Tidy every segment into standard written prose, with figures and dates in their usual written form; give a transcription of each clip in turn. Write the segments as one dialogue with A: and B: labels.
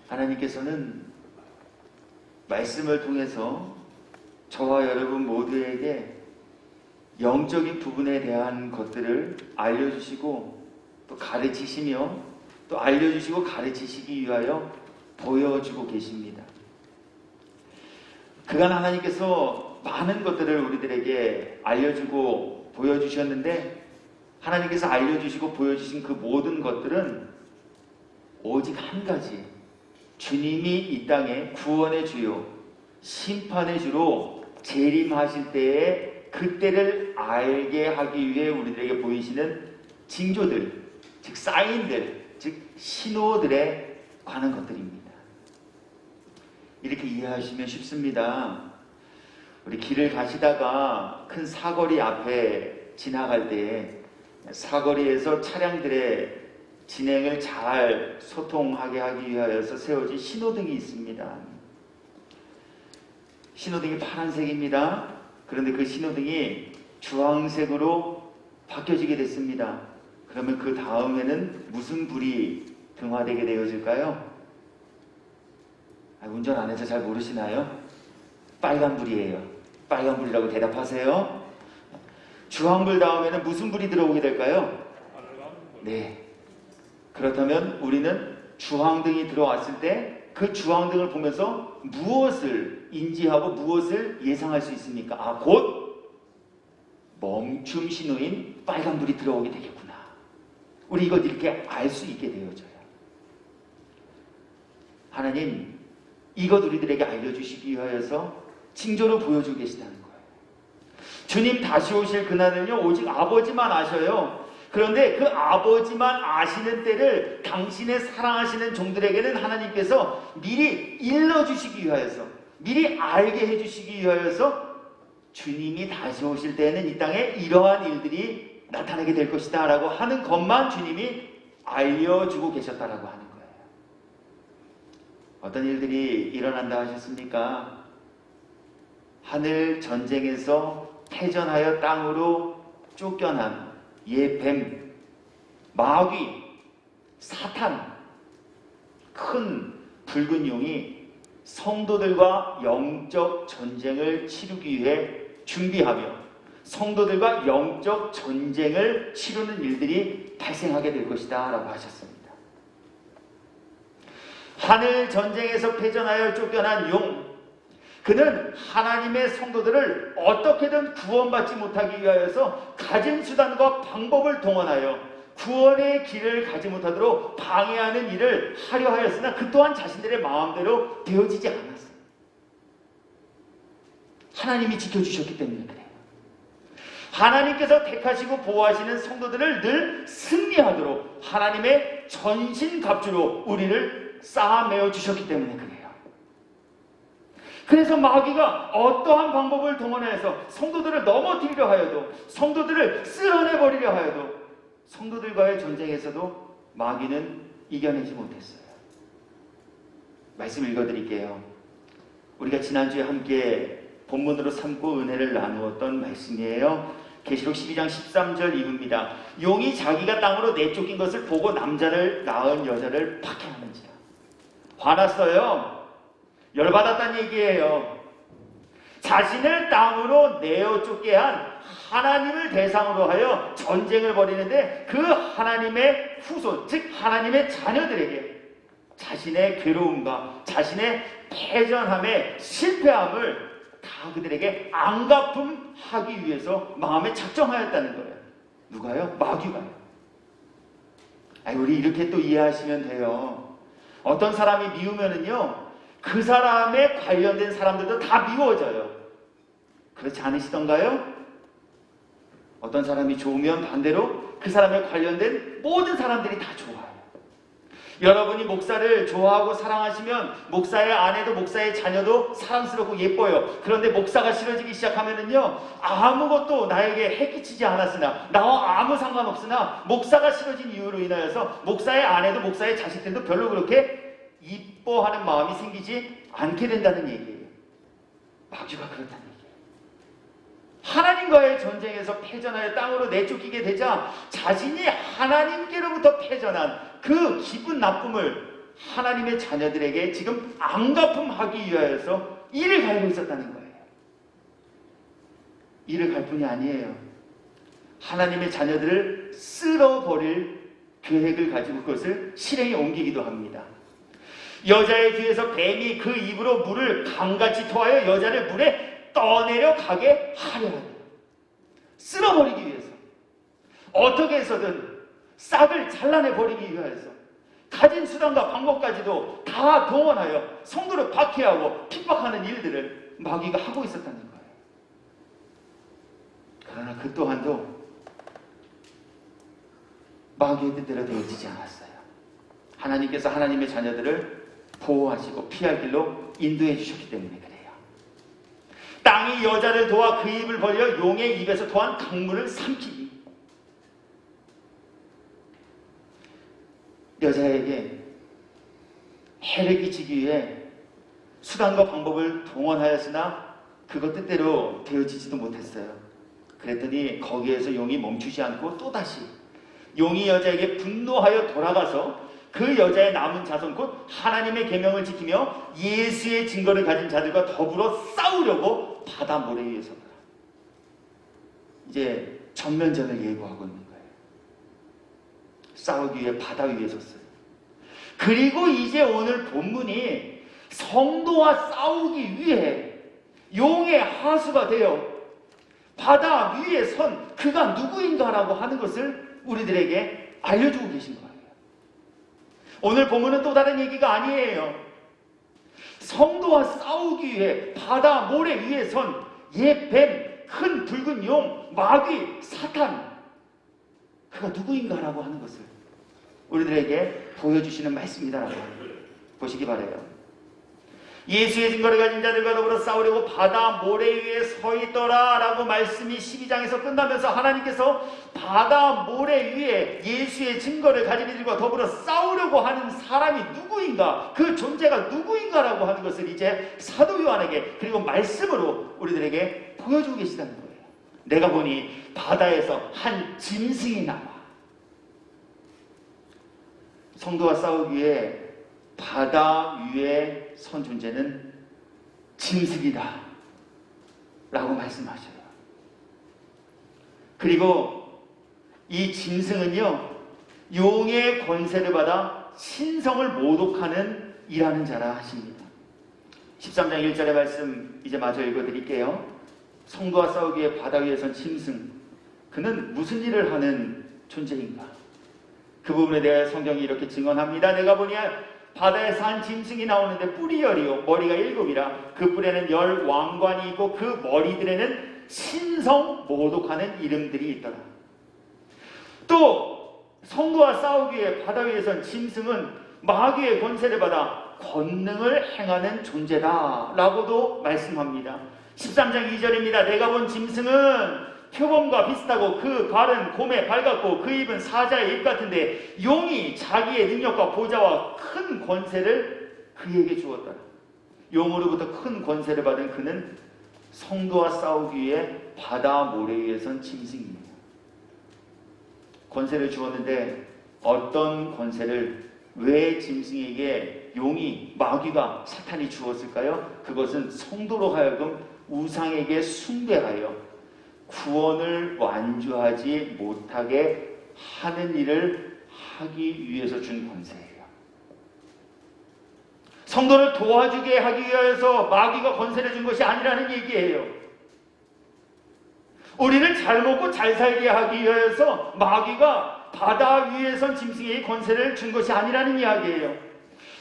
A: 하나님께서는 말씀을 통해서 저와 여러분 모두에게 영적인 부분에 대한 것들을 알려주시고 또 가르치시며 또 알려주시고 가르치시기 위하여 보여주고 계십니다. 그간 하나님께서 많은 것들을 우리들에게 알려주고 보여주셨는데, 하나님께서 알려주시고 보여주신 그 모든 것들은 오직 한 가지, 주님이 이 땅에 구원의 주요 심판의 주로 재림하실 때에 그때를 알게 하기 위해 우리들에게 보이시는 징조들, 즉 사인들, 즉 신호들에 관한 것들입니다. 이렇게 이해하시면 쉽습니다. 우리 길을 가시다가 큰 사거리 앞에 지나갈 때 사거리에서 차량들의 진행을 잘 소통하게 하기 위하여서 세워진 신호등이 있습니다. 신호등이 파란색입니다. 그런데 그 신호등이 주황색으로 바뀌어지게 됐습니다. 그러면 그 다음에는 무슨 불이 등화되게 되어질까요? 운전 안 해서 잘 모르시나요? 빨간불이에요. 빨간불이라고 대답하세요. 주황불 다음에는 무슨 불이 들어오게 될까요? 네. 그렇다면 우리는 주황등이 들어왔을 때 그 주황등을 보면서 무엇을 인지하고 무엇을 예상할 수 있습니까? 곧 멈춤 신호인 빨간불이 들어오게 되겠구나. 우리 이것 이렇게 알 수 있게 되어져요. 하나님, 이것 우리들에게 알려주시기 위하여서 징조로 보여주고 계시다는 거예요. 주님 다시 오실 그날은요, 오직 아버지만 아셔요. 그런데 그 아버지만 아시는 때를 당신의 사랑하시는 종들에게는 하나님께서 미리 일러주시기 위하여서, 미리 알게 해주시기 위하여서 주님이 다시 오실 때에는 이 땅에 이러한 일들이 나타나게 될 것이다 라고 하는 것만 주님이 알려주고 계셨다라고 하는 거예요. 어떤 일들이 일어난다 하셨습니까? 하늘 전쟁에서 패전하여 땅으로 쫓겨난 뱀, 마귀, 사탄, 큰 붉은 용이 성도들과 영적 전쟁을 치르기 위해 준비하며 성도들과 영적 전쟁을 치르는 일들이 발생하게 될 것이다 라고 하셨습니다. 하늘 전쟁에서 패전하여 쫓겨난 용, 그는 하나님의 성도들을 어떻게든 구원받지 못하기 위하여서 가진 수단과 방법을 동원하여 구원의 길을 가지 못하도록 방해하는 일을 하려 하였으나 그 또한 자신들의 마음대로 되어지지 않았어요. 하나님이 지켜주셨기 때문에 그래요. 하나님께서 택하시고 보호하시는 성도들을 늘 승리하도록 하나님의 전신갑주로 우리를 쌓아매어 주셨기 때문에 그래요. 그래서 마귀가 어떠한 방법을 동원해서 성도들을 넘어뜨리려 하여도, 성도들을 쓸어내버리려 하여도, 성도들과의 전쟁에서도 마귀는 이겨내지 못했어요. 말씀 읽어드릴게요. 우리가 지난주에 함께 본문으로 삼고 은혜를 나누었던 말씀이에요. 계시록 12장 13절 이후입니다. 용이 자기가 땅으로 내쫓긴 것을 보고 남자를 낳은 여자를 박해하는지라. 화났어요. 열받았다는 얘기예요. 자신을 땅으로 내어 쫓게 한 하나님을 대상으로 하여 전쟁을 벌이는데 그 하나님의 후손, 즉 하나님의 자녀들에게 자신의 괴로움과 자신의 패전함의 실패함을 다 그들에게 안갚음하기 위해서 마음에 작정하였다는 거예요. 누가요? 마귀가요. 우리 이렇게 또 이해하시면 돼요. 어떤 사람이 미우면은요, 그 사람에 관련된 사람들도 다 미워져요. 그렇지 않으시던가요? 어떤 사람이 좋으면 반대로 그 사람에 관련된 모든 사람들이 다 좋아요. 여러분이 목사를 좋아하고 사랑하시면 목사의 아내도 목사의 자녀도 사랑스럽고 예뻐요. 그런데 목사가 싫어지기 시작하면은요, 아무것도 나에게 해끼치지 않았으나, 나와 아무 상관없으나 목사가 싫어진 이유로 인하여서 목사의 아내도 목사의 자식들도 별로 그렇게 이뻐하는 마음이 생기지 않게 된다는 얘기예요. 마귀가 그렇다는 얘기예요. 하나님과의 전쟁에서 패전하여 땅으로 내쫓기게 되자 자신이 하나님께로부터 패전한 그 기분 나쁨을 하나님의 자녀들에게 지금 안갚음하기 위하여서 이를 갈고 있었다는 거예요. 이를 갈 뿐이 아니에요. 하나님의 자녀들을 쓸어버릴 계획을 가지고 그것을 실행에 옮기기도 합니다. 여자의 귀에서 뱀이 그 입으로 물을 강같이 토하여 여자를 물에 떠내려가게 하려 합니다. 쓸어버리기 위해서 어떻게 해서든 싹을 잘라내버리기 위해서 가진 수단과 방법까지도 다 동원하여 성도를 박해하고 핍박하는 일들을 마귀가 하고 있었다는 거예요. 그러나 그 또한도 마귀의 뜻대로 되어지지 않았어요. 하나님께서 하나님의 자녀들을 보호하시고 피할 길로 인도해 주셨기 때문에 그래요. 땅이 여자를 도와 그 입을 벌려 용의 입에서 토한 강물을 삼키니 여자에게 해를 끼치기 위해 수단과 방법을 동원하였으나 그것 뜻대로 되어지지도 못했어요. 그랬더니 거기에서 용이 멈추지 않고 또다시 용이 여자에게 분노하여 돌아가서 그 여자의 남은 자손 곧 하나님의 계명을 지키며 예수의 증거를 가진 자들과 더불어 싸우려고 바다 모래 위에 섰다. 이제 전면전을 예고하고 있는 거예요. 싸우기 위해 바다 위에 섰어요. 그리고 이제 오늘 본문이 성도와 싸우기 위해 용의 하수가 되어 바다 위에 선 그가 누구인가라고 하는 것을 우리들에게 알려주고 계신 거예요. 오늘 본문은 또 다른 얘기가 아니에요. 성도와 싸우기 위해 바다 모래 위에 선 옛 뱀, 큰 붉은 용, 마귀, 사탄 그가 누구인가라고 하는 것을 우리들에게 보여주시는 말씀이다라고 보시기 바라요. 예수의 증거를 가진 자들과 더불어 싸우려고 바다 모래 위에 서 있더라 라고 말씀이 12장에서 끝나면서 하나님께서 바다 모래 위에 예수의 증거를 가진 이들과 더불어 싸우려고 하는 사람이 누구인가, 그 존재가 누구인가라고 하는 것을 이제 사도 요한에게 그리고 말씀으로 우리들에게 보여주고 계시다는 거예요. 내가 보니 바다에서 한 짐승이 나와. 성도와 싸우기 위해 바다 위에 선 존재는 짐승이다 라고 말씀하셔요. 그리고 이 짐승은요 용의 권세를 받아 신성을 모독하는 일하는 자라 하십니다. 13장 1절의 말씀 이제 마저 읽어드릴게요. 성도와 싸우기 위해 바다 위에 선 짐승, 그는 무슨 일을 하는 존재인가? 그 부분에 대해 성경이 이렇게 증언합니다. 내가 보니 바다에서 한 짐승이 나오는데 뿔이 10이요 머리가 7이라 그 뿔에는 10 왕관이 있고 그 머리들에는 신성 모독하는 이름들이 있더라. 또 성도와 싸우기 위해 바다 위에 선 짐승은 마귀의 권세를 받아 권능을 행하는 존재다 라고도 말씀합니다. 13장 2절입니다. 내가 본 짐승은 표범과 비슷하고 그 발은 곰의 발 같고 그 입은 사자의 입 같은데 용이 자기의 능력과 보좌와 큰 권세를 그에게 주었더라. 용으로부터 큰 권세를 받은 그는 성도와 싸우기 위해 바다 모래 위에 선 짐승입니다. 권세를 주었는데 어떤 권세를 왜 짐승에게 용이 마귀가 사탄이 주었을까요? 그것은 성도로 하여금 우상에게 숭배하여 구원을 완주하지 못하게 하는 일을 하기 위해서 준 권세예요. 성도를 도와주게 하기 위해서 마귀가 권세를 준 것이 아니라는 얘기예요. 우리를 잘 먹고 잘 살게 하기 위해서 마귀가 바다 위에 선 짐승에게 권세를 준 것이 아니라는 이야기예요.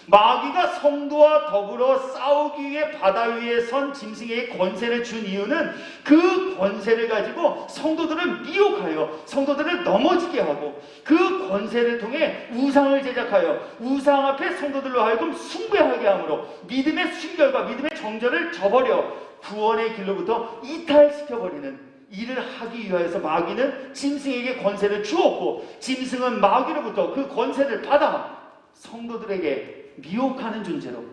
A: 마귀가 성도와 더불어 싸우기 위해 바다 위에 선 짐승에게 권세를 준 이유는 그 권세를 가지고 성도들을 미혹하여 성도들을 넘어지게 하고 그 권세를 통해 우상을 제작하여 우상 앞에 성도들로 하여금 숭배하게 함으로 믿음의 순결과 믿음의 정절을 저버려 구원의 길로부터 이탈시켜버리는 일을 하기 위하여서 마귀는 짐승에게 권세를 주었고 짐승은 마귀로부터 그 권세를 받아 성도들에게 미혹하는 존재로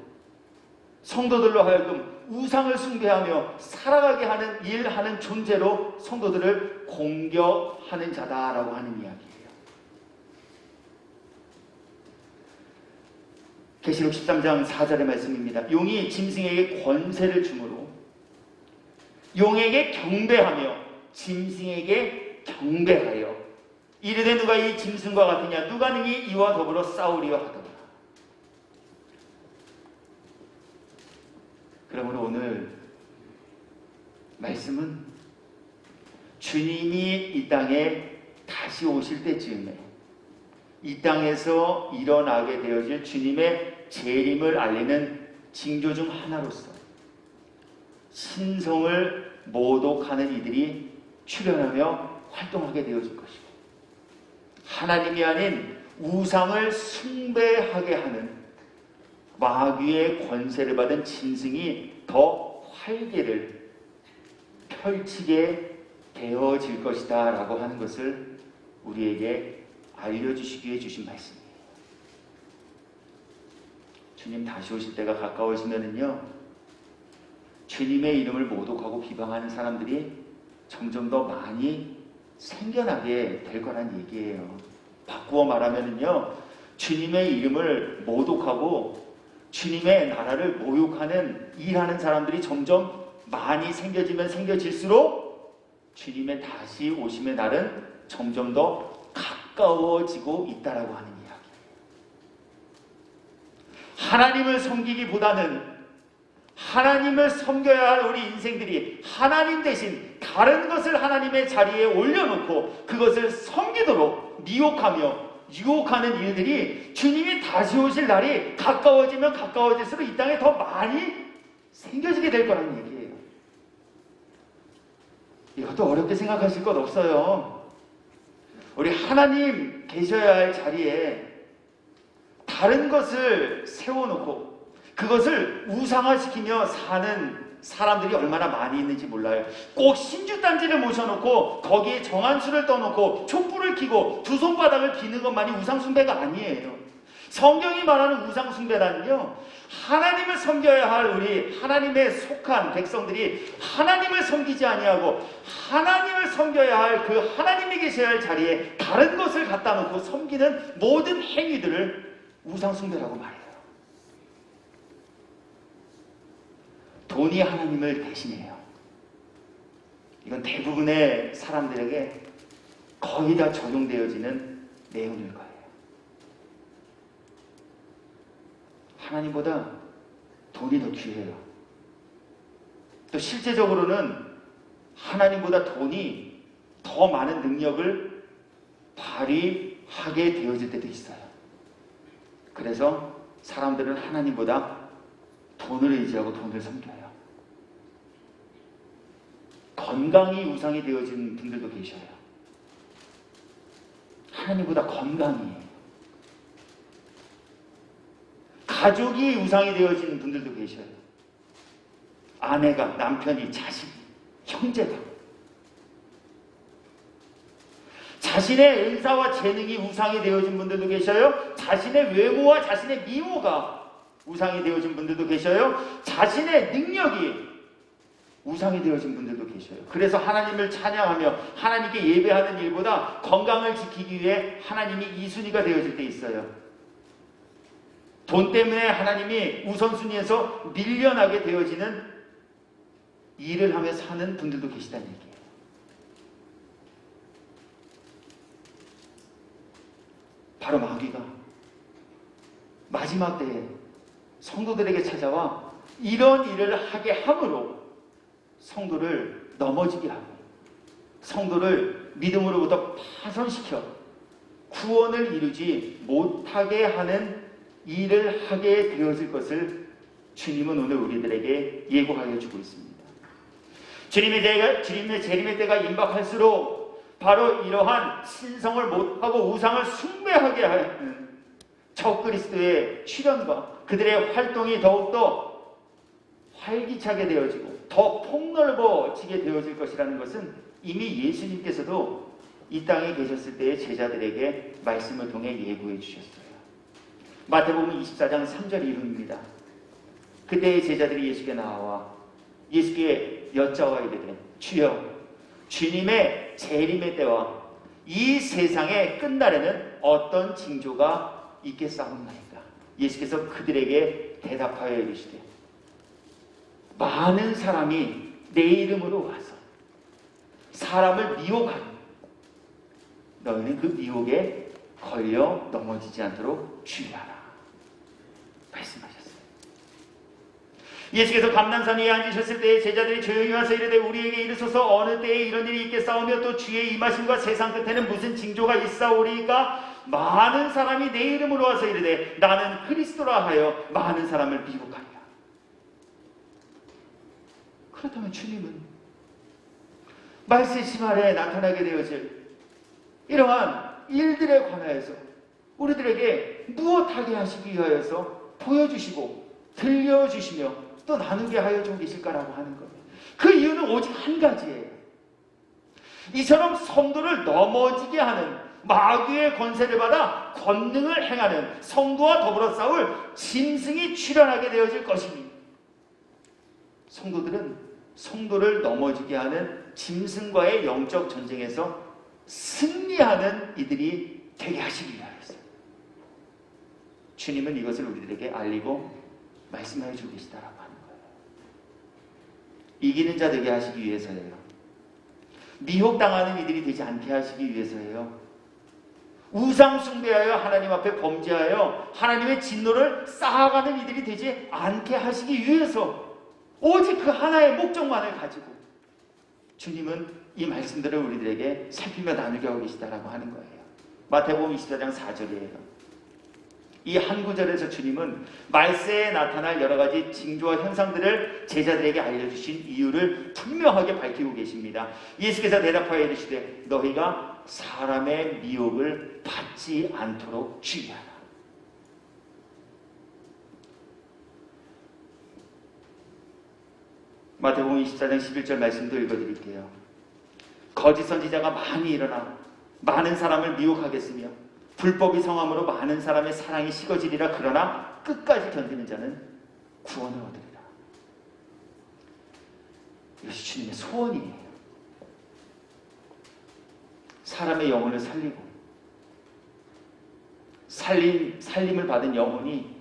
A: 성도들로 하여금 우상을 숭배하며 살아가게 하는 일하는 존재로 성도들을 공격하는 자다라고 하는 이야기예요. 계시록 13장 4절의 말씀입니다. 용이 짐승에게 권세를 주므로 용에게 경배하며 짐승에게 경배하여 이르되 누가 이 짐승과 같으냐 누가 능히 이와 더불어 싸우리요 하더라. 그러므로 오늘 말씀은 주님이 이 땅에 다시 오실 때쯤에 이 땅에서 일어나게 되어질 주님의 재림을 알리는 징조 중 하나로서 신성을 모독하는 이들이 출현하며 활동하게 되어질 것이고 하나님이 아닌 우상을 숭배하게 하는 마귀의 권세를 받은 짐승이 더 활개를 펼치게 되어질 것이다 라고 하는 것을 우리에게 알려주시기 위해 주신 말씀이에요. 주님 다시 오실 때가 가까워지면은요, 주님의 이름을 모독하고 비방하는 사람들이 점점 더 많이 생겨나게 될 거란 얘기예요. 바꾸어 말하면은요, 주님의 이름을 모독하고 주님의 나라를 모욕하는 일하는 사람들이 점점 많이 생겨지면 생겨질수록 주님의 다시 오심의 날은 점점 더 가까워지고 있다라고 하는 이야기. 하나님을 섬기기보다는 하나님을 섬겨야 할 우리 인생들이 하나님 대신 다른 것을 하나님의 자리에 올려놓고 그것을 섬기도록 미혹하며 유혹하는 일들이 주님이 다시 오실 날이 가까워지면 가까워질수록 이 땅에 더 많이 생겨지게 될 거라는 얘기예요. 이것도 어렵게 생각하실 것 없어요. 우리 하나님 계셔야 할 자리에 다른 것을 세워놓고 그것을 우상화시키며 사는 사람들이 얼마나 많이 있는지 몰라요. 꼭 신주단지를 모셔놓고 거기에 정한수를 떠놓고 촛불을 켜고 두 손바닥을 비는 것만이 우상숭배가 아니에요. 성경이 말하는 우상숭배라는요, 하나님을 섬겨야 할 우리 하나님의 속한 백성들이 하나님을 섬기지 아니하고 하나님을 섬겨야 할 그 하나님이 계셔야 할 자리에 다른 것을 갖다 놓고 섬기는 모든 행위들을 우상숭배라고 말해요. 돈이 하나님을 대신해요. 이건 대부분의 사람들에게 거의 다 적용되어지는 내용일 거예요. 하나님보다 돈이 더 귀해요. 또 실제적으로는 하나님보다 돈이 더 많은 능력을 발휘하게 되어질 때도 있어요. 그래서 사람들은 하나님보다 돈을 의지하고 돈을 섬겨요. 건강이 우상이 되어진 분들도 계셔요. 하나님보다 건강이, 가족이 우상이 되어진 분들도 계셔요. 아내가, 남편이, 자식이, 형제가. 자신의 은사와 재능이 우상이 되어진 분들도 계셔요. 자신의 외모와 자신의 미모가 우상이 되어진 분들도 계셔요. 자신의 능력이 우상이 되어진 분들도 계셔요. 그래서 하나님을 찬양하며 하나님께 예배하는 일보다 건강을 지키기 위해 하나님이 2순위가 되어질 때 있어요. 돈 때문에 하나님이 우선순위에서 밀려나게 되어지는 일을 하며 사는 분들도 계시다는 얘기예요. 바로 마귀가 마지막 때에 성도들에게 찾아와 이런 일을 하게 함으로 성도를 넘어지게 하고 성도를 믿음으로부터 파손시켜 구원을 이루지 못하게 하는 일을 하게 되어질 것을 주님은 오늘 우리들에게 예고하여 주고 있습니다. 주님의 재림의 때가 임박할수록 바로 이러한 신성을 못하고 우상을 숭배하게 하는 적그리스도의 출현과 그들의 활동이 더욱더 활기차게 되어지고 더 폭넓어지게 되어질 것이라는 것은 이미 예수님께서도 이 땅에 계셨을 때의 제자들에게 말씀을 통해 예고해 주셨어요. 마태복음 24장 3절 이름입니다. 그때의 제자들이 예수께 나와 예수께 여짜와 이르되 주여 주님의 재림의 때와 이 세상의 끝날에는 어떤 징조가 있겠사옵나이까? 예수께서 그들에게 대답하여 이르시되 많은 사람이 내 이름으로 와서 사람을 미혹하니 너희는 그 미혹에 걸려 넘어지지 않도록 주의하라 말씀하셨어요. 예수께서 감난산 위에 앉으셨을 때에 제자들이 조용히 와서 이르되 우리에게 이르소서 어느 때에 이런 일이 있겠사오며 또 주의 임하심과 세상 끝에는 무슨 징조가 있사오리이까 많은 사람이 내 이름으로 와서 이르되 나는 그리스도라 하여 많은 사람을 미혹하리라. 그렇다면 주님은 말세 심할에 나타나게 되어질 이러한 일들에 관하여서 우리들에게 무엇하게 하시기 위하여서 보여주시고 들려주시며 또 나누게 하여 좀 계실까라고 하는 거예요. 그 이유는 오직 한 가지예요. 이처럼 성도를 넘어지게 하는 마귀의 권세를 받아 권능을 행하는 성도와 더불어 싸울 짐승이 출현하게 되어질 것입니다. 성도들은 성도를 넘어지게 하는 짐승과의 영적 전쟁에서 승리하는 이들이 되게 하시기 위하여서 주님은 이것을 우리들에게 알리고 말씀하여 주고 계시다라고 하는 거예요. 이기는 자 되게 하시기 위해서예요. 미혹당하는 이들이 되지 않게 하시기 위해서예요. 우상 숭배하여 하나님 앞에 범죄하여 하나님의 진노를 쌓아가는 이들이 되지 않게 하시기 위해서 오직 그 하나의 목적만을 가지고 주님은 이 말씀들을 우리들에게 살피며 나누게 하고 계시다라고 하는 거예요. 마태복음 24장 4절이에요. 이 한 구절에서 주님은 말세에 나타날 여러 가지 징조와 현상들을 제자들에게 알려주신 이유를 분명하게 밝히고 계십니다. 예수께서 대답하여 이르시되 너희가 사람의 미혹을 받지 않도록 주의하라. 마태복음 24장 11절 말씀도 읽어드릴게요. 거짓 선지자가 많이 일어나 많은 사람을 미혹하겠으며 불법이 성함으로 많은 사람의 사랑이 식어지리라. 그러나 끝까지 견디는 자는 구원을 얻으리라. 이것이 주님의 소원이에요. 사람의 영혼을 살리고 살림을 받은 영혼이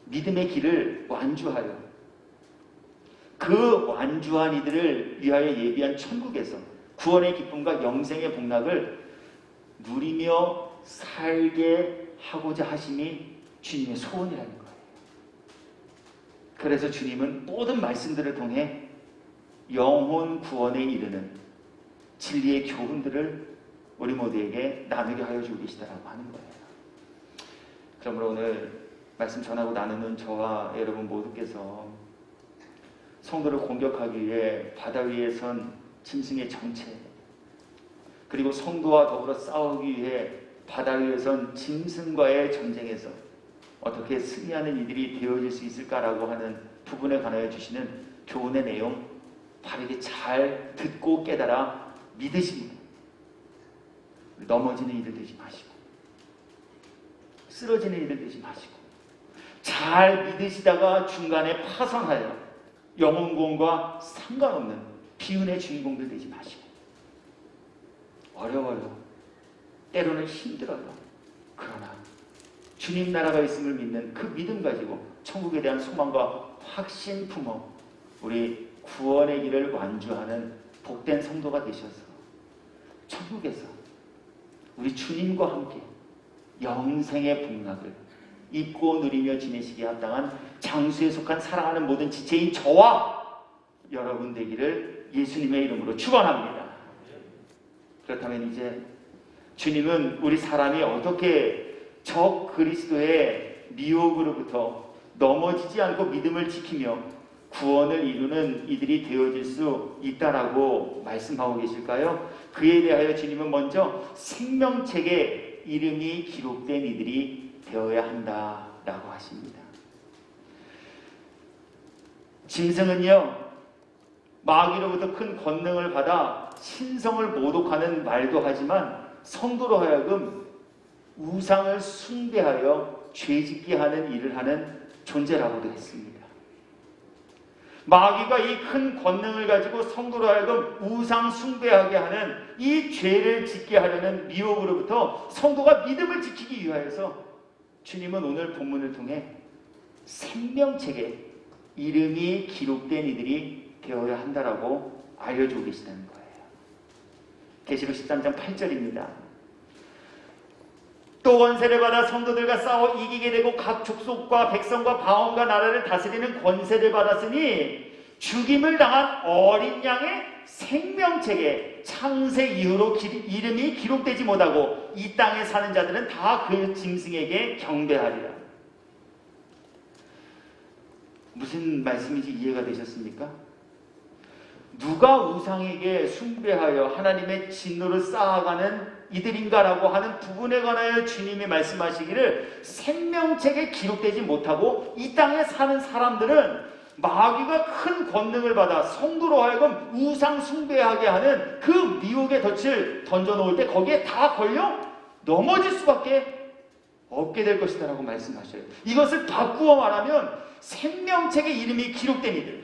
A: 믿음의 길을 완주하여 그 완주한 이들을 위하여 예비한 천국에서 구원의 기쁨과 영생의 복락을 누리며 살게 하고자 하심이 주님의 소원이라는 거예요. 그래서 주님은 모든 말씀들을 통해 영혼 구원에 이르는 진리의 교훈들을 우리 모두에게 나누게 하여 주고 계시다라고 하는 거예요. 그러므로 오늘 말씀 전하고 나누는 저와 여러분 모두께서 성도를 공격하기 위해 바다 위에 선 짐승의 정체, 그리고 성도와 더불어 싸우기 위해 바다 위에 선 짐승과의 전쟁에서 어떻게 승리하는 이들이 되어질 수 있을까라고 하는 부분에 관하여 주시는 교훈의 내용 바르게 잘 듣고 깨달아 믿으십니다. 넘어지는 이들 되지 마시고 쓰러지는 이들 되지 마시고 잘 믿으시다가 중간에 파선하여 영혼구원과 상관없는 비운의 주인공들 되지 마시고 어려워요. 때로는 힘들어요. 그러나 주님 나라가 있음을 믿는 그 믿음 가지고 천국에 대한 소망과 확신 품어 우리 구원의 길을 완주하는 복된 성도가 되셔서 천국에서 우리 주님과 함께 영생의 복락을 입고 누리며 지내시기에 합당한 장수에 속한 사랑하는 모든 지체인 저와 여러분 되기를 예수님의 이름으로 축원합니다. 그렇다면 이제 주님은 우리 사람이 어떻게 적 그리스도의 미혹으로부터 넘어지지 않고 믿음을 지키며 구원을 이루는 이들이 되어질 수 있다라고 말씀하고 계실까요? 그에 대하여 주님은 먼저 생명책에 이름이 기록된 이들이 되어야 한다라고 하십니다. 짐승은요, 마귀로부터 큰 권능을 받아 신성을 모독하는 말도 하지만 성도로 하여금 우상을 숭배하여 죄짓게 하는 일을 하는 존재라고도 했습니다. 마귀가 이 큰 권능을 가지고 성도로 하여금 우상 숭배하게 하는 이 죄를 짓게 하려는 미혹으로부터 성도가 믿음을 지키기 위하여서 주님은 오늘 본문을 통해 생명책에 이름이 기록된 이들이 되어야 한다라고 알려주고 계시다는 거예요. 계시록 13장 8절입니다. 또 권세를 받아 성도들과 싸워 이기게 되고 각 족속과 백성과 방언과 나라를 다스리는 권세를 받았으니 죽임을 당한 어린 양의 생명책에 창세 이후로 이름이 기록되지 못하고 이 땅에 사는 자들은 다 그 짐승에게 경배하리라. 무슨 말씀인지 이해가 되셨습니까? 누가 우상에게 숭배하여 하나님의 진노를 쌓아가는 이들인가라고 하는 부분에 관하여 주님이 말씀하시기를 생명책에 기록되지 못하고 이 땅에 사는 사람들은 마귀가 큰 권능을 받아 성도로 하여금 우상 숭배하게 하는 그 미혹의 덫을 던져놓을 때 거기에 다 걸려 넘어질 수밖에 없게 될 것이다 라고 말씀하셔요. 이것을 바꾸어 말하면 생명책에 이름이 기록된 이들,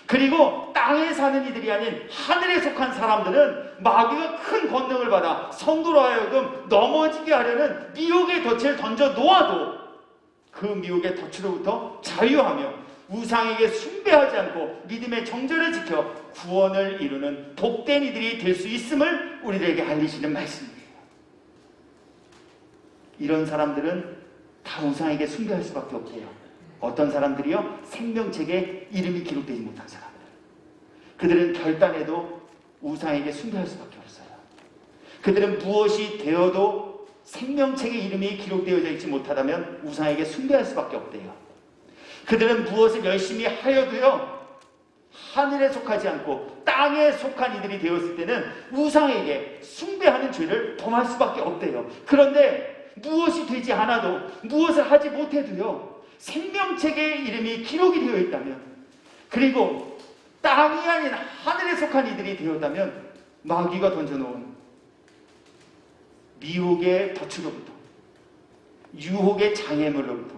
A: 그리고 땅에 사는 이들이 아닌 하늘에 속한 사람들은 마귀가 큰 권능을 받아 성도로 하여금 넘어지게 하려는 미혹의 덫을 던져 놓아도 그 미혹의 덫으로부터 자유하며 우상에게 숭배하지 않고 믿음의 정절을 지켜 구원을 이루는 복된 이들이 될 수 있음을 우리들에게 알리시는 말씀이에요. 이런 사람들은 다 우상에게 숭배할 수밖에 없대요. 어떤 사람들이요? 생명책에 이름이 기록되지 못한 사람들. 그들은 결단해도 우상에게 숭배할 수밖에 없어요. 그들은 무엇이 되어도 생명책에 이름이 기록되어져 있지 못하다면 우상에게 숭배할 수밖에 없대요. 그들은 무엇을 열심히 하여도요, 하늘에 속하지 않고 땅에 속한 이들이 되었을 때는 우상에게 숭배하는 죄를 범할 수밖에 없대요. 그런데 무엇이 되지 않아도, 무엇을 하지 못해도요, 생명책에 이름이 기록이 되어 있다면, 그리고 땅이 아닌 하늘에 속한 이들이 되었다면 마귀가 던져놓은 미혹의 덫으로부터, 유혹의 장애물로부터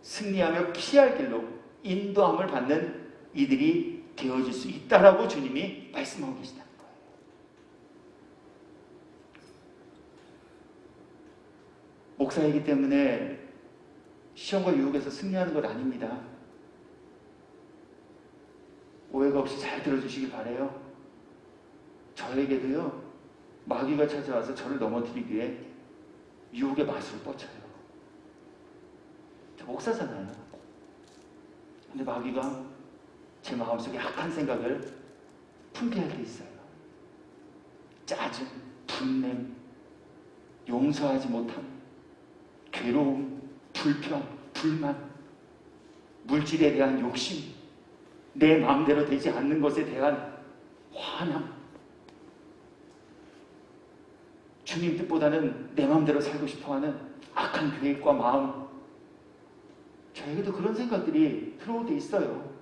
A: 승리하며 피할 길로 인도함을 받는 이들이 되어질 수 있다라고 주님이 말씀하고 계시다는 거예요. 목사이기 때문에 시험과 유혹에서 승리하는 것 아닙니다. 오해가 없이 잘 들어주시기 바라요. 저에게도요, 마귀가 찾아와서 저를 넘어뜨리기 위해 유혹의 마술을 뻗쳐요. 저 목사잖아요. 근데 마귀가 제 마음속에 악한 생각을 품게 할 때 있어요. 짜증, 분냄, 용서하지 못함, 괴로움, 불평, 불만, 물질에 대한 욕심, 내 마음대로 되지 않는 것에 대한 화남, 주님 뜻보다는 내 마음대로 살고 싶어하는 악한 계획과 마음, 저에게도 그런 생각들이 들어올 때 있어요.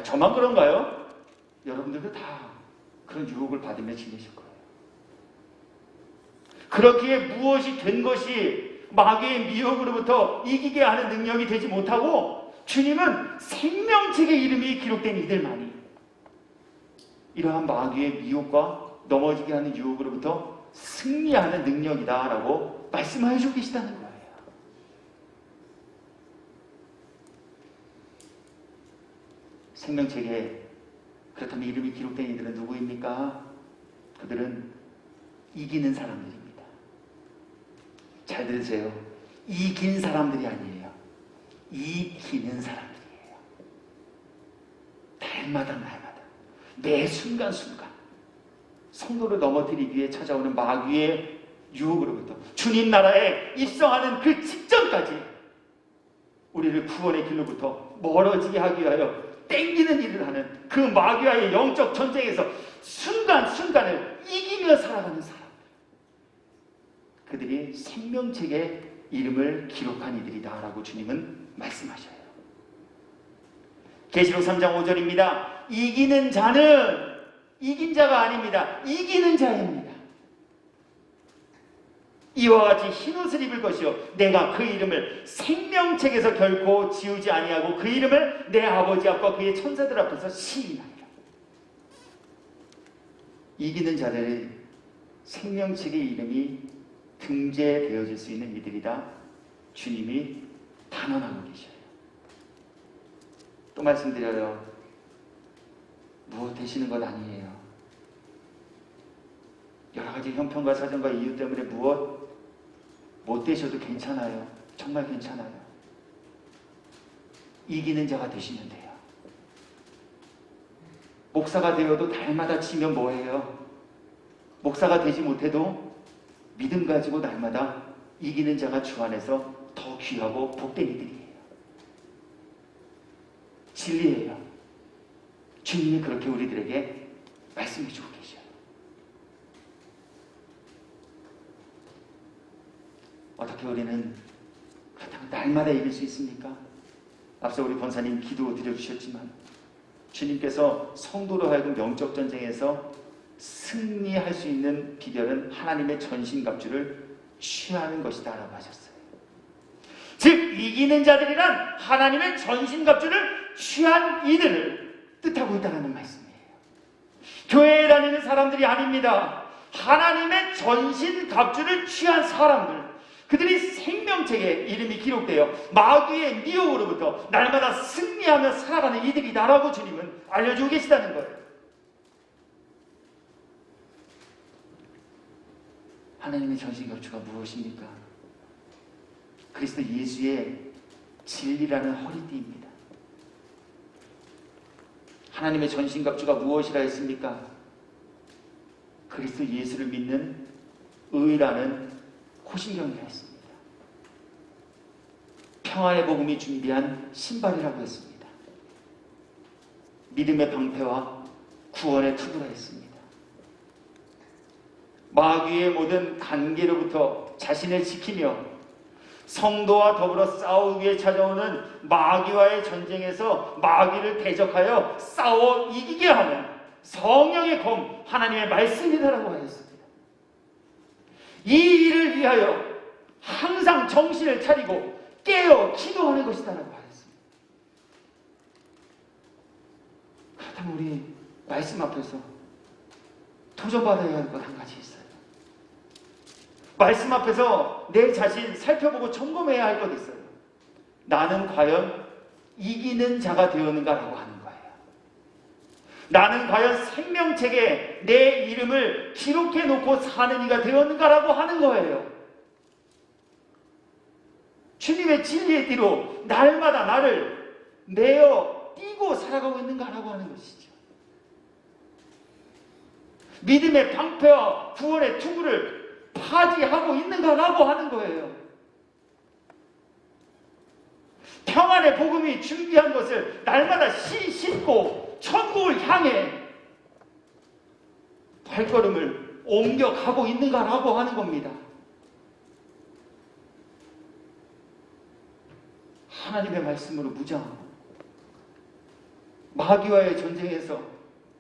A: 저만 그런가요? 여러분들도 다 그런 유혹을 받으며 지내실 거예요. 그렇기에 무엇이 된 것이 마귀의 미혹으로부터 이기게 하는 능력이 되지 못하고, 주님은 생명책의 이름이 기록된 이들만이 이러한 마귀의 미혹과 넘어지게 하는 유혹으로부터 승리하는 능력이다라고 말씀하시고 계시다는 거예요. 생명책에 그렇다면 이름이 기록된 이들은 누구입니까? 그들은 이기는 사람들입니다. 잘 들으세요. 이긴 사람들이 아니에요. 이기는 사람들이에요. 날마다 매 순간순간 성도를 넘어뜨리기 위해 찾아오는 마귀의 유혹으로부터 주님 나라에 입성하는 그 직전까지 우리를 구원의 길로부터 멀어지게 하기 위하여 땡기는 일을 하는 그 마귀와의 영적 전쟁에서 순간순간을 이기며 살아가는 사람, 그들이 생명책에 이름을 기록한 이들이다 라고 주님은 말씀하셔요. 계시록 3장 5절입니다. 이기는 자는 이긴 자가 아닙니다. 이기는 자입니다. 이와 같이 흰옷을 입을 것이요 내가 그 이름을 생명책에서 결코 지우지 아니하고 그 이름을 내 아버지 앞과 그의 천사들 앞에서 시인하리라. 이기는 자들의 생명책의 이름이 등재되어질 수 있는 이들이다 주님이 단언하고 계셔요. 또 말씀드려요. 무엇 되시는 것 아니에요. 여러 가지 형편과 사정과 이유 때문에 무엇 못 되셔도 괜찮아요. 정말 괜찮아요. 이기는 자가 되시면 돼요. 목사가 되어도 날마다 치면 뭐예요? 목사가 되지 못해도 믿음 가지고 날마다 이기는 자가 주 안에서 더 귀하고 복된 이들이에요. 진리예요. 주님이 그렇게 우리들에게 말씀해 주고 계셔요. 어떻게 우리는 그렇다고 날마다 이길 수 있습니까? 앞서 우리 권사님 기도 드려주셨지만 주님께서 성도로 하여금 영적 전쟁에서 승리할 수 있는 비결은 하나님의 전신갑주를 취하는 것이다 라고 하셨어요. 즉 이기는 자들이란 하나님의 전신갑주를 취한 이들을 뜻하고 있다는 말씀이에요. 교회에 다니는 사람들이 아닙니다. 하나님의 전신갑주를 취한 사람들, 그들이 생명책에 이름이 기록되어 마귀의 미혹으로부터 날마다 승리하며 살아가는 이들이다라고 주님은 알려주고 계시다는 거예요. 하나님의 전신갑주가 무엇입니까? 그리스도 예수의 진리라는 허리띠입니다. 하나님의 전신갑주가 무엇이라 했습니까? 그리스도 예수를 믿는 의라는 호신경이라 했습니다. 평안의 복음이 준비한 신발이라고 했습니다. 믿음의 방패와 구원의 투구라 했습니다. 마귀의 모든 관계로부터 자신을 지키며 성도와 더불어 싸우기 위해 찾아오는 마귀와의 전쟁에서 마귀를 대적하여 싸워 이기게 하는 성령의 검, 하나님의 말씀이다라고 하였습니다. 이 일을 위하여 항상 정신을 차리고 깨어 기도하는 것이다라고 하였습니다. 그렇다면 우리 말씀 앞에서 도전받아야 할 것 한 가지 있어요. 말씀 앞에서 내 자신 살펴보고 점검해야 할 것 있어요. 나는 과연 이기는 자가 되었는가라고 하는 거예요. 나는 과연 생명책에 내 이름을 기록해 놓고 사는 이가 되었는가라고 하는 거예요. 주님의 진리의 뒤로 날마다 나를 내어 뛰고 살아가고 있는가라고 하는 것이죠. 믿음의 방패와 구원의 투구를 파지하고 있는가라고 하는 거예요. 평안의 복음이 준비한 것을 날마다 싣고 천국을 향해 발걸음을 옮겨가고 있는가라고 하는 겁니다. 하나님의 말씀으로 무장하고 마귀와의 전쟁에서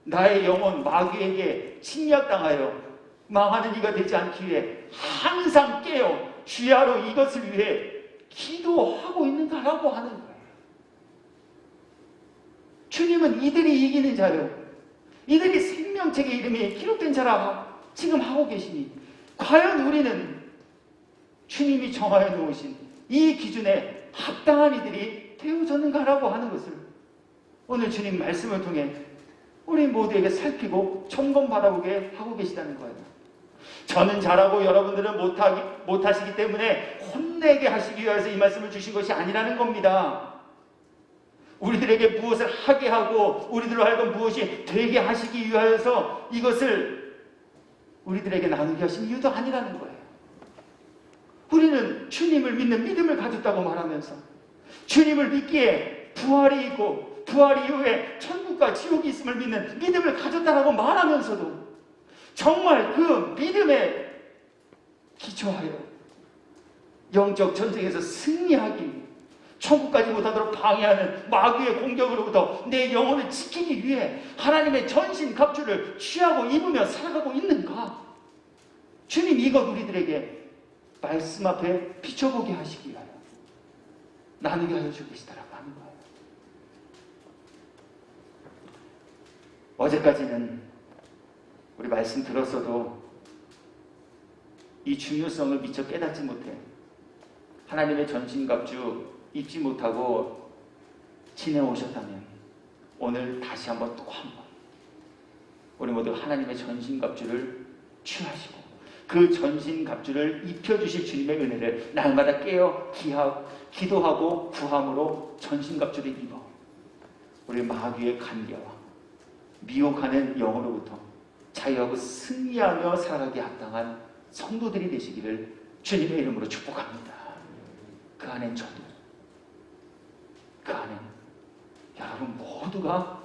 A: 나의 영혼 마귀에게 침략당하여 망하는 이가 되지 않기 위해 항상 깨어 주야로 이것을 위해 기도하고 있는가라고 하는 거예요. 주님은 이들이 이기는 자요, 이들이 생명책의 이름이 기록된 자라 지금 하고 계시니 과연 우리는 주님이 정하여 놓으신 이 기준에 합당한 이들이 되어졌는가라고 하는 것을 오늘 주님 말씀을 통해 우리 모두에게 살피고 점검받아보게 하고 계시다는 거예요. 저는 잘하고 여러분들은 못하시기 때문에 혼내게 하시기 위해서 이 말씀을 주신 것이 아니라는 겁니다. 우리들에게 무엇을 하게 하고 우리들로 하여금 무엇이 되게 하시기 위하여서 이것을 우리들에게 나누게 하신 이유도 아니라는 거예요. 우리는 주님을 믿는 믿음을 가졌다고 말하면서 주님을 믿기에 부활이 있고 부활 이후에 천국과 지옥이 있음을 믿는 믿음을 가졌다라고 말하면서도 정말 그 믿음에 기초하여 영적 전쟁에서 승리하기, 천국까지 못하도록 방해하는 마귀의 공격으로부터 내 영혼을 지키기 위해 하나님의 전신 갑주를 취하고 입으며 살아가고 있는가? 주님 이것 우리들에게 말씀 앞에 비춰보게 하시기 위하여 나누게 하여 주고 계시다라고 하는 거예요. 어제까지는 우리 말씀 들었어도 이 중요성을 미처 깨닫지 못해 하나님의 전신갑주 입지 못하고 지내오셨다면 오늘 다시 한번 또 한 번 우리 모두 하나님의 전신갑주를 취하시고 그 전신갑주를 입혀주실 주님의 은혜를 날마다 깨어 기도하고 구함으로 전신갑주를 입어 우리 마귀의 간계와 미혹하는 영으로부터 자유하고 승리하며 살아가기 합당한 성도들이 되시기를 주님의 이름으로 축복합니다. 그 안엔 저도, 그 안엔 여러분 모두가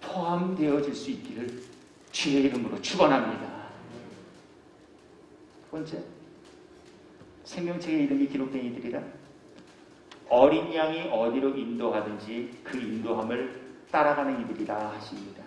A: 포함되어질 수 있기를 주의 이름으로 축원합니다. 두 번째, 생명책의 이름이 기록된 이들이라 어린 양이 어디로 인도하든지 그 인도함을 따라가는 이들이라 하십니다.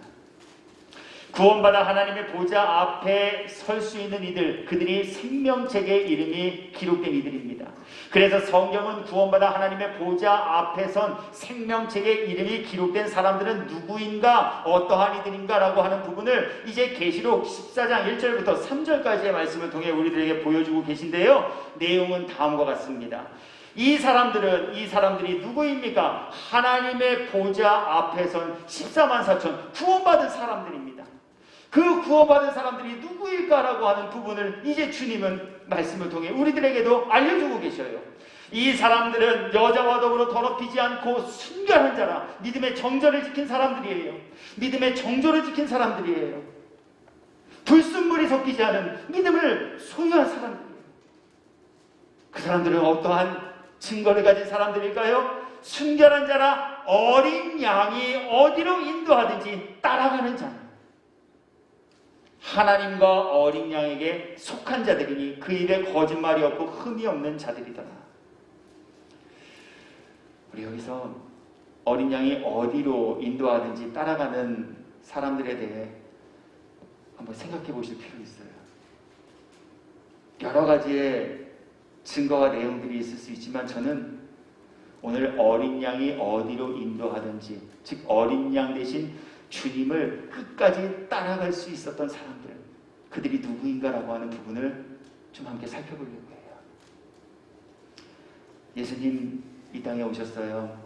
A: 구원받아 하나님의 보좌 앞에 설 수 있는 이들, 그들이 생명책의 이름이 기록된 이들입니다. 그래서 성경은 구원받아 하나님의 보좌 앞에 선 생명책의 이름이 기록된 사람들은 누구인가, 어떠한 이들인가 라고 하는 부분을 이제 계시록 14장 1절부터 3절까지의 말씀을 통해 우리들에게 보여주고 계신데요. 내용은 다음과 같습니다. 이 사람들이 누구입니까? 하나님의 보좌 앞에 선 14만 4천 구원받은 사람들입니다. 그 구원받은 사람들이 누구일까라고 하는 부분을 이제 주님은 말씀을 통해 우리들에게도 알려주고 계셔요. 이 사람들은 여자와 더불어 더럽히지 않고 순결한 자라 믿음의 정절을 지킨 사람들이에요. 믿음의 정조를 지킨 사람들이에요. 불순물이 섞이지 않은 믿음을 소유한 사람들이에요. 그 사람들은 어떠한 증거를 가진 사람들일까요? 순결한 자라 어린 양이 어디로 인도하든지 따라가는 자. 하나님과 어린 양에게 속한 자들이니 그 입에 거짓말이 없고 흠이 없는 자들이더라. 우리 여기서 어린 양이 어디로 인도하든지 따라가는 사람들에 대해 한번 생각해 보실 필요가 있어요. 여러 가지의 증거와 내용들이 있을 수 있지만 저는 오늘 어린 양이 어디로 인도하든지, 즉 어린 양 대신 주님을 끝까지 따라갈 수 있었던 사람들, 그들이 누구인가라고 하는 부분을 좀 함께 살펴보려고 해요. 예수님 이 땅에 오셨어요.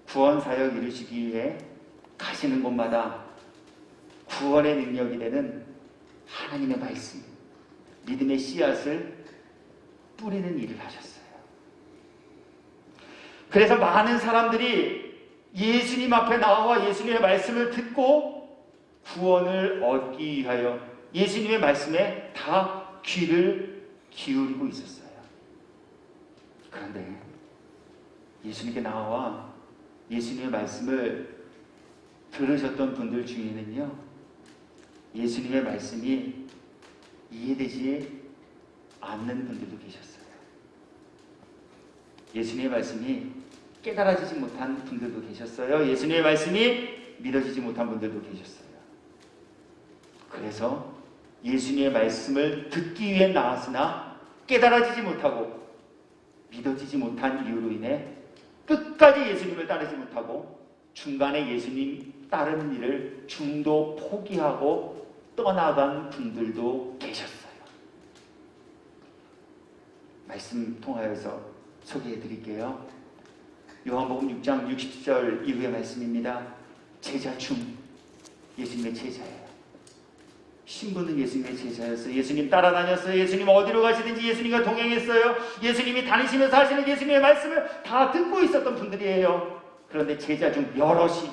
A: 구원 사역 이루시기 위해 가시는 곳마다 구원의 능력이 되는 하나님의 말씀, 믿음의 씨앗을 뿌리는 일을 하셨어요. 그래서 많은 사람들이 예수님 앞에 나와 예수님의 말씀을 듣고 구원을 얻기 위하여 예수님의 말씀에 다 귀를 기울이고 있었어요. 그런데 예수님께 나와 예수님의 말씀을 들으셨던 분들 중에는요, 예수님의 말씀이 이해되지 않는 분들도 계셨어요. 예수님의 말씀이 깨달아지지 못한 분들도 계셨어요. 예수님의 말씀이 믿어지지 못한 분들도 계셨어요. 그래서 예수님의 말씀을 듣기 위해 나왔으나 깨달아지지 못하고 믿어지지 못한 이유로 인해 끝까지 예수님을 따르지 못하고 중간에 예수님 따르는 일을 중도 포기하고 떠나간 분들도 계셨어요. 말씀 통하여서 소개해 드릴게요. 요한복음 6장 60절 이후의 말씀입니다. 제자 중 예수님의 제자예요. 신부는 예수님의 제자였어요. 예수님 따라다녔어요. 예수님 어디로 가시든지 예수님과 동행했어요. 예수님이 다니시면서 하시는 예수님의 말씀을 다 듣고 있었던 분들이에요. 그런데 제자 중 여럿이,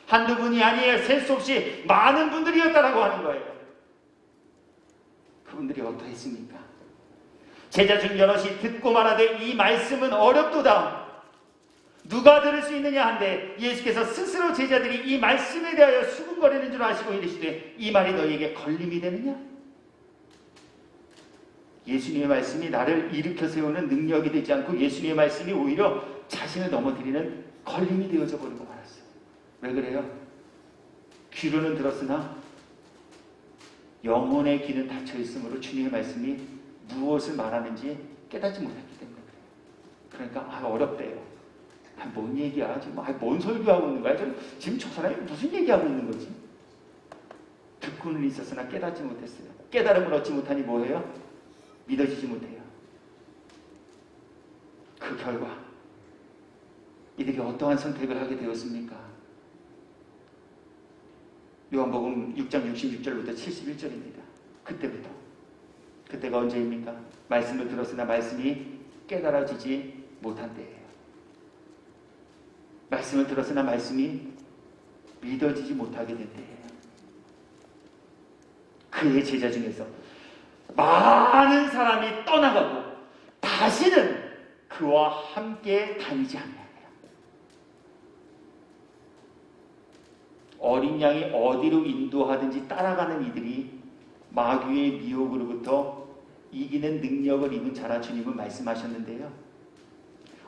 A: 한두 분이 아니에요. 셀 수 없이 많은 분들이었다라고 하는 거예요. 그분들이 어떠했습니까? 제자 중 여럿이 듣고 말하되 이 말씀은 어렵도다. 누가 들을 수 있느냐 한데 예수께서 스스로 제자들이 이 말씀에 대하여 수군거리는 줄 아시고 이르시되 이 말이 너희에게 걸림이 되느냐? 예수님의 말씀이 나를 일으켜 세우는 능력이 되지 않고 예수님의 말씀이 오히려 자신을 넘어뜨리는 걸림이 되어져 버리고 말았어요. 왜 그래요? 귀로는 들었으나 영혼의 귀는 닫혀 있으므로 주님의 말씀이 무엇을 말하는지 깨닫지 못했기 때문에 그래요. 그러니까 어렵대요. 뭔 얘기야? 지금 뭔 설교하고 있는 거야? 지금 저 사람이 무슨 얘기하고 있는 거지? 듣고는 있었으나 깨닫지 못했어요. 깨달음을 얻지 못하니 뭐예요? 믿어지지 못해요. 그 결과 이 이들이 어떠한 선택을 하게 되었습니까? 요한복음 6장 66절부터 71절입니다. 그때가 언제입니까? 말씀을 들었으나 말씀이 깨달아지지 못한 때예요. 말씀을 들었으나 말씀이 믿어지지 못하게 된 때예요. 그의 제자 중에서 많은 사람이 떠나가고 다시는 그와 함께 다니지 않아요. 어린 양이 어디로 인도하든지 따라가는 이들이 마귀의 미혹으로부터 이기는 능력을 입은 자라 주님은 말씀하셨는데요.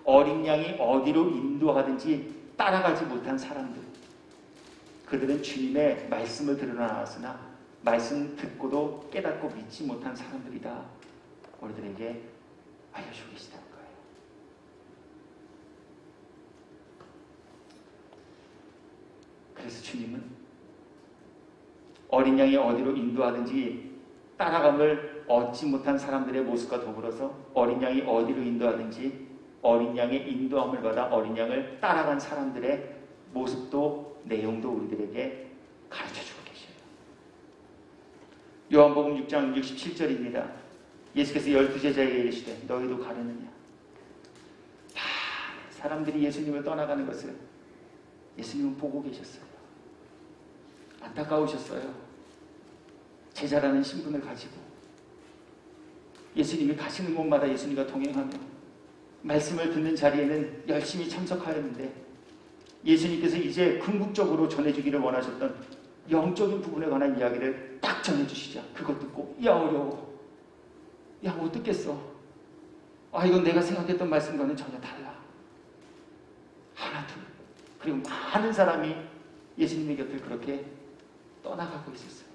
A: 어린 양이 어디로 인도하든지 따라가지 못한 사람들, 그들은 주님의 말씀을 들어나왔으나 말씀 듣고도 깨닫고 믿지 못한 사람들이다. 우리들에게 알려주고 계시다는 거예요. 그래서 주님은 어린 양이 어디로 인도하든지 따라감을 얻지 못한 사람들의 모습과 더불어서 어린 양이 어디로 인도하든지 어린 양의 인도함을 받아 어린 양을 따라간 사람들의 모습도 내용도 우리들에게 가르쳐주고 계셔요. 요한복음 6장 67절입니다. 예수께서 12제자에게 이르시되 너희도 가려느냐. 사람들이 예수님을 떠나가는 것을 예수님은 보고 계셨어요. 안타까우셨어요. 제자라는 신분을 가지고 예수님이 가시는 곳마다 예수님과 동행하며 말씀을 듣는 자리에는 열심히 참석하였는데 예수님께서 이제 궁극적으로 전해주기를 원하셨던 영적인 부분에 관한 이야기를 딱 전해주시자 그것 듣고 야 어려워. 야 못 듣겠어. 이건 내가 생각했던 말씀과는 전혀 달라. 하나 둘. 그리고 많은 사람이 예수님의 곁을 그렇게 떠나가고 있었어요.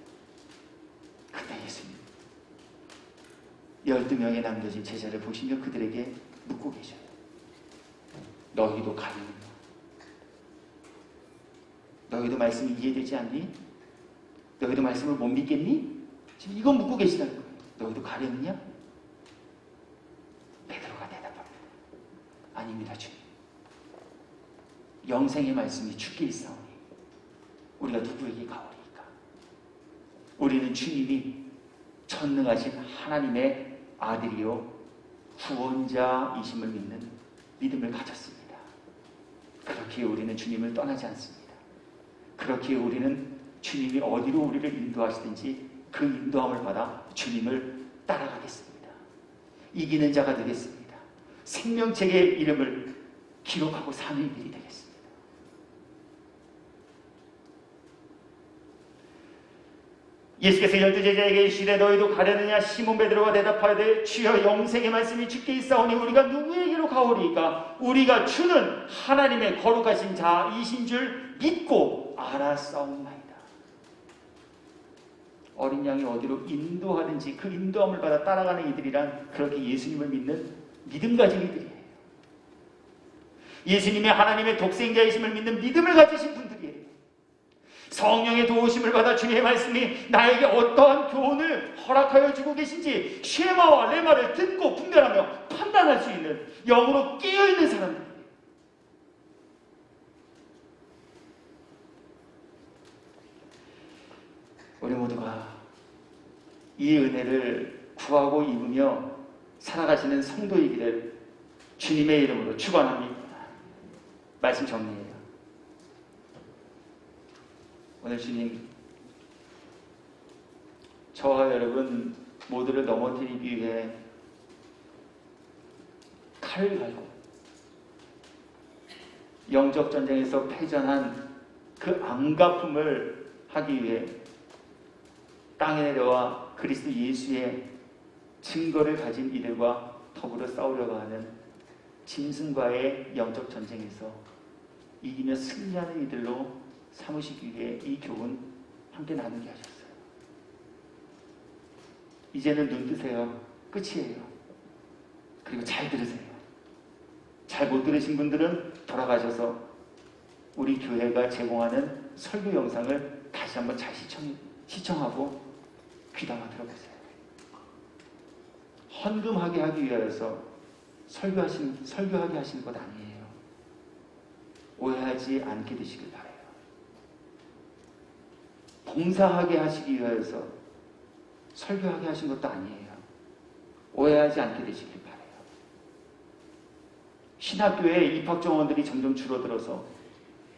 A: 그때 예수님 12명에 남겨진 제자를 보시며 그들에게 묻고 계셔요. 너희도 가느냐? 너희도 말씀이 이해되지 않니? 너희도 말씀을 못 믿겠니? 지금 이거 묻고 계시다는 거예요. 너희도 가려느냐? 베드로가 대답합니다. 아닙니다, 주님. 영생의 말씀이 주께 있사오니 우리가 누구에게 가오리이까? 우리는 주님이 전능하신 하나님의 아들이요 구원자이심을 믿는 믿음을 가졌습니다. 그렇기에 우리는 주님을 떠나지 않습니다. 그렇기에 우리는 주님이 어디로 우리를 인도하시든지 그 인도함을 받아 주님을 따라가겠습니다. 이기는 자가 되겠습니다. 생명책의 이름을 기록하고 사는 일이 되겠습니다. 예수께서 12제자에게 이르시되 너희도 가려느냐? 시몬 베드로가 대답하되 주여 영생의 말씀이 주께 있사오니 우리가 누구에게로 가오리이까? 우리가 주는 하나님의 거룩하신 자이신 줄 믿고 알았사옵나이다. 어린 양이 어디로 인도하든지 그 인도함을 받아 따라가는 이들이란 그렇게 예수님을 믿는 믿음 가진 이들이에요. 예수님의 하나님의 독생자이심을 믿는 믿음을 가지신 분들이에요. 성령의 도우심을 받아 주님의 말씀이 나에게 어떠한 교훈을 허락하여 주고 계신지 쉐마와 레마를 듣고 분별하며 판단할 수 있는 영으로 깨어있는 사람들이에요. 우리 모두가 이 은혜를 구하고 입으며 살아가시는 성도이기를 주님의 이름으로 축원합니다. 말씀 정리해요. 오늘 주님, 저와 여러분 모두를 넘어뜨리기 위해 칼을 갈고 영적 전쟁에서 패전한 그 앙가품을 하기 위해 땅에 내려와 그리스도 예수의 증거를 가진 이들과 더불어 싸우려고 하는 짐승과의 영적 전쟁에서 이기며 승리하는 이들로 삼으시기 위해 이 교훈 함께 나누게 하셨어요. 이제는 눈 뜨세요. 끝이에요. 그리고 잘 들으세요. 잘 못 들으신 분들은 돌아가셔서 우리 교회가 제공하는 설교 영상을 다시 한번 잘 시청하고 귀담아 들어보세요. 헌금하게 하기 위하여서 설교하게 하시는 것 아니에요. 오해하지 않게 되시길 바라요. 봉사하게 하시기 위해서 설교하게 하신 것도 아니에요. 오해하지 않게 되시길 바라요. 신학교에 입학 정원들이 점점 줄어들어서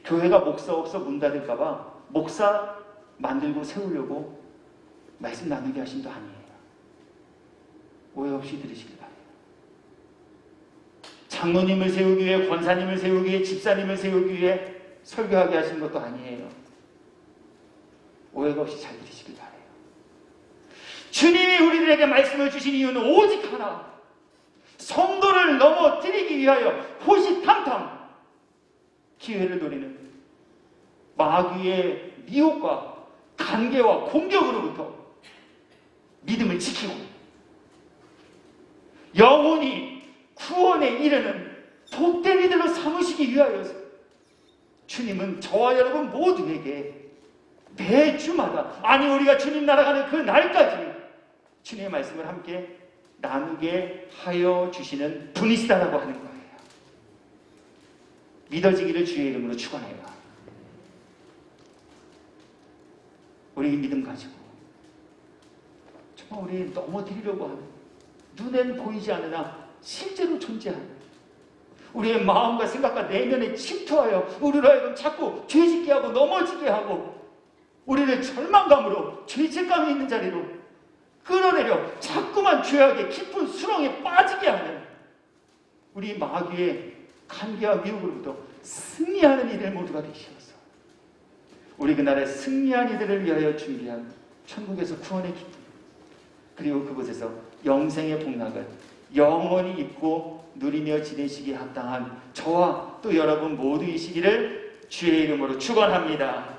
A: 교회가 목사 없어 문 닫을까 봐 목사 만들고 세우려고 말씀 나누게 하신 도 아니에요. 오해 없이 들으시길 바라요. 장로님을 세우기 위해, 권사님을 세우기 위해, 집사님을 세우기 위해 설교하게 하신 것도 아니에요. 오해가 없이 잘 들으시길 바라요. 주님이 우리들에게 말씀을 주신 이유는 오직 하나, 성도를 넘어뜨리기 위하여 호시탐탐 기회를 노리는 마귀의 미혹과 간계와 공격으로부터 믿음을 지키고 영혼이 구원에 이르는 복된 이들로 삼으시기 위하여 주님은 저와 여러분 모두에게 매주마다, 아니 우리가 주님 나라가는 그 날까지 주님의 말씀을 함께 나누게 하여 주시는 분이시다라고 하는 거예요. 믿어지기를 주의 이름으로 축원해요. 우리 믿음 가지고 정말 우리 넘어뜨리려고 하는, 눈에는 보이지 않으나 실제로 존재하는 우리의 마음과 생각과 내면에 침투하여 우리로 하여금 자꾸 죄짓게 하고 넘어지게 하고 우리를 절망감으로, 죄책감이 있는 자리로 끌어내려 자꾸만 죄악의 깊은 수렁에 빠지게 하는 우리 마귀의 간계와 미혹으로부터 승리하는 이들 모두가 되시옵소서. 우리 그날에 승리한 이들을 위하여 준비한 천국에서 구원의 기쁨, 그리고 그곳에서 영생의 복락을 영원히 입고 누리며 지내시기에 합당한 저와 또 여러분 모두이시기를 주의 이름으로 축원합니다.